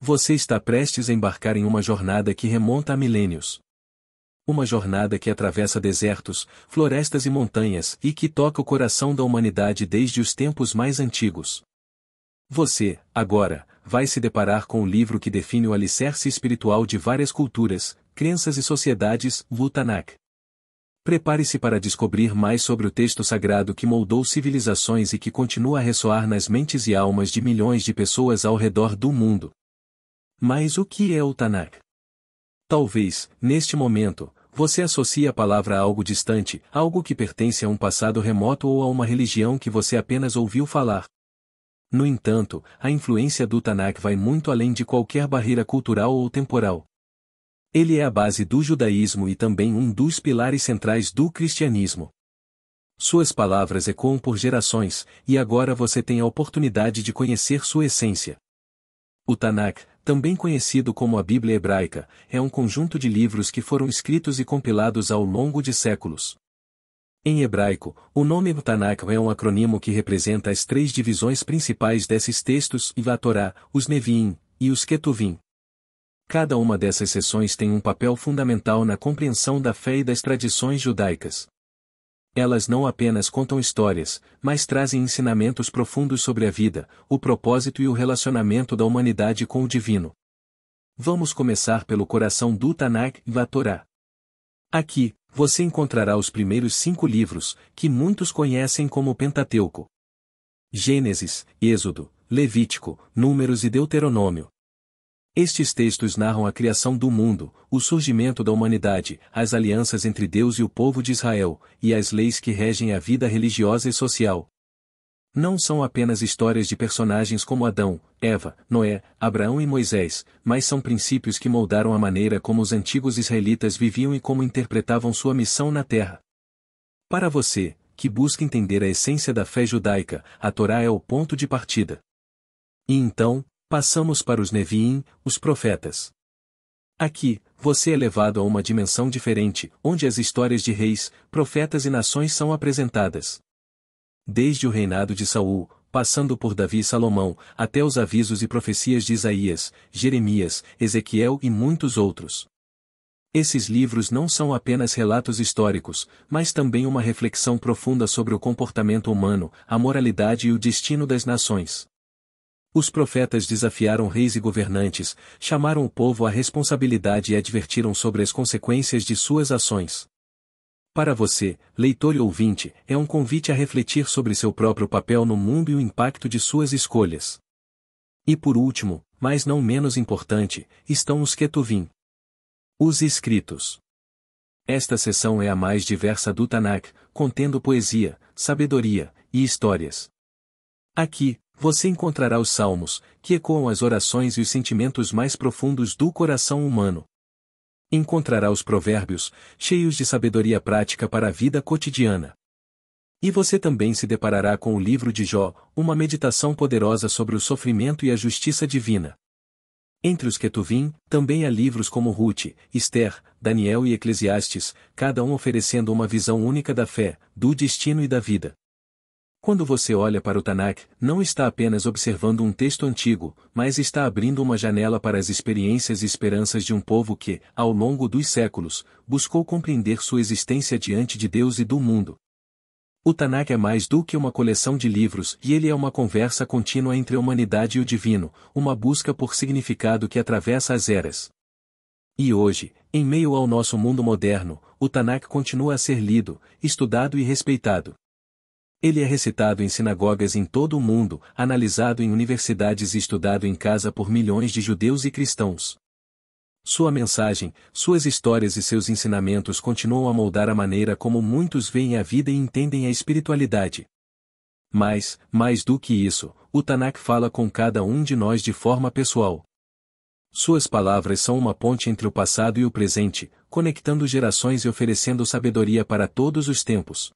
Você está prestes a embarcar em uma jornada que remonta a milênios. Uma jornada que atravessa desertos, florestas e montanhas e que toca o coração da humanidade desde os tempos mais antigos. Você, agora, vai se deparar com o livro que define o alicerce espiritual de várias culturas, crenças e sociedades, o Tanakh. Prepare-se para descobrir mais sobre o texto sagrado que moldou civilizações e que continua a ressoar nas mentes e almas de milhões de pessoas ao redor do mundo. Mas o que é o Tanakh? Talvez, neste momento, você associe a palavra a algo distante, algo que pertence a um passado remoto ou a uma religião que você apenas ouviu falar. No entanto, a influência do Tanakh vai muito além de qualquer barreira cultural ou temporal. Ele é a base do judaísmo e também um dos pilares centrais do cristianismo. Suas palavras ecoam por gerações, e agora você tem a oportunidade de conhecer sua essência. O Tanakh, também conhecido como a Bíblia Hebraica, é um conjunto de livros que foram escritos e compilados ao longo de séculos. Em hebraico, o nome Tanakh é um acrônimo que representa as três divisões principais desses textos, a Torá, os Neviim e os Ketuvim. Cada uma dessas seções tem um papel fundamental na compreensão da fé e das tradições judaicas. Elas não apenas contam histórias, mas trazem ensinamentos profundos sobre a vida, o propósito e o relacionamento da humanidade com o divino. Vamos começar pelo coração do Tanakh, a Torá. Aqui, você encontrará os primeiros 5 livros, que muitos conhecem como Pentateuco. Gênesis, Êxodo, Levítico, Números e Deuteronômio. Estes textos narram a criação do mundo, o surgimento da humanidade, as alianças entre Deus e o povo de Israel, e as leis que regem a vida religiosa e social. Não são apenas histórias de personagens como Adão, Eva, Noé, Abraão e Moisés, mas são princípios que moldaram a maneira como os antigos israelitas viviam e como interpretavam sua missão na terra. Para você, que busca entender a essência da fé judaica, a Torá é o ponto de partida. E então, passamos para os Neviim, os profetas. Aqui, você é levado a uma dimensão diferente, onde as histórias de reis, profetas e nações são apresentadas. Desde o reinado de Saul, passando por Davi e Salomão, até os avisos e profecias de Isaías, Jeremias, Ezequiel e muitos outros. Esses livros não são apenas relatos históricos, mas também uma reflexão profunda sobre o comportamento humano, a moralidade e o destino das nações. Os profetas desafiaram reis e governantes, chamaram o povo à responsabilidade e advertiram sobre as consequências de suas ações. Para você, leitor e ouvinte, é um convite a refletir sobre seu próprio papel no mundo e o impacto de suas escolhas. E por último, mas não menos importante, estão os Ketuvim. Os escritos. Esta seção é a mais diversa do Tanakh, contendo poesia, sabedoria e histórias. Aqui, você encontrará os salmos, que ecoam as orações e os sentimentos mais profundos do coração humano. Encontrará os provérbios, cheios de sabedoria prática para a vida cotidiana. E você também se deparará com o livro de Jó, uma meditação poderosa sobre o sofrimento e a justiça divina. Entre os Ketuvim, também há livros como Ruth, Esther, Daniel e Eclesiastes, cada um oferecendo uma visão única da fé, do destino e da vida. Quando você olha para o Tanakh, não está apenas observando um texto antigo, mas está abrindo uma janela para as experiências e esperanças de um povo que, ao longo dos séculos, buscou compreender sua existência diante de Deus e do mundo. O Tanakh é mais do que uma coleção de livros, e ele é uma conversa contínua entre a humanidade e o divino, uma busca por significado que atravessa as eras. E hoje, em meio ao nosso mundo moderno, o Tanakh continua a ser lido, estudado e respeitado. Ele é recitado em sinagogas em todo o mundo, analisado em universidades e estudado em casa por milhões de judeus e cristãos. Sua mensagem, suas histórias e seus ensinamentos continuam a moldar a maneira como muitos veem a vida e entendem a espiritualidade. Mas, mais do que isso, o Tanakh fala com cada um de nós de forma pessoal. Suas palavras são uma ponte entre o passado e o presente, conectando gerações e oferecendo sabedoria para todos os tempos.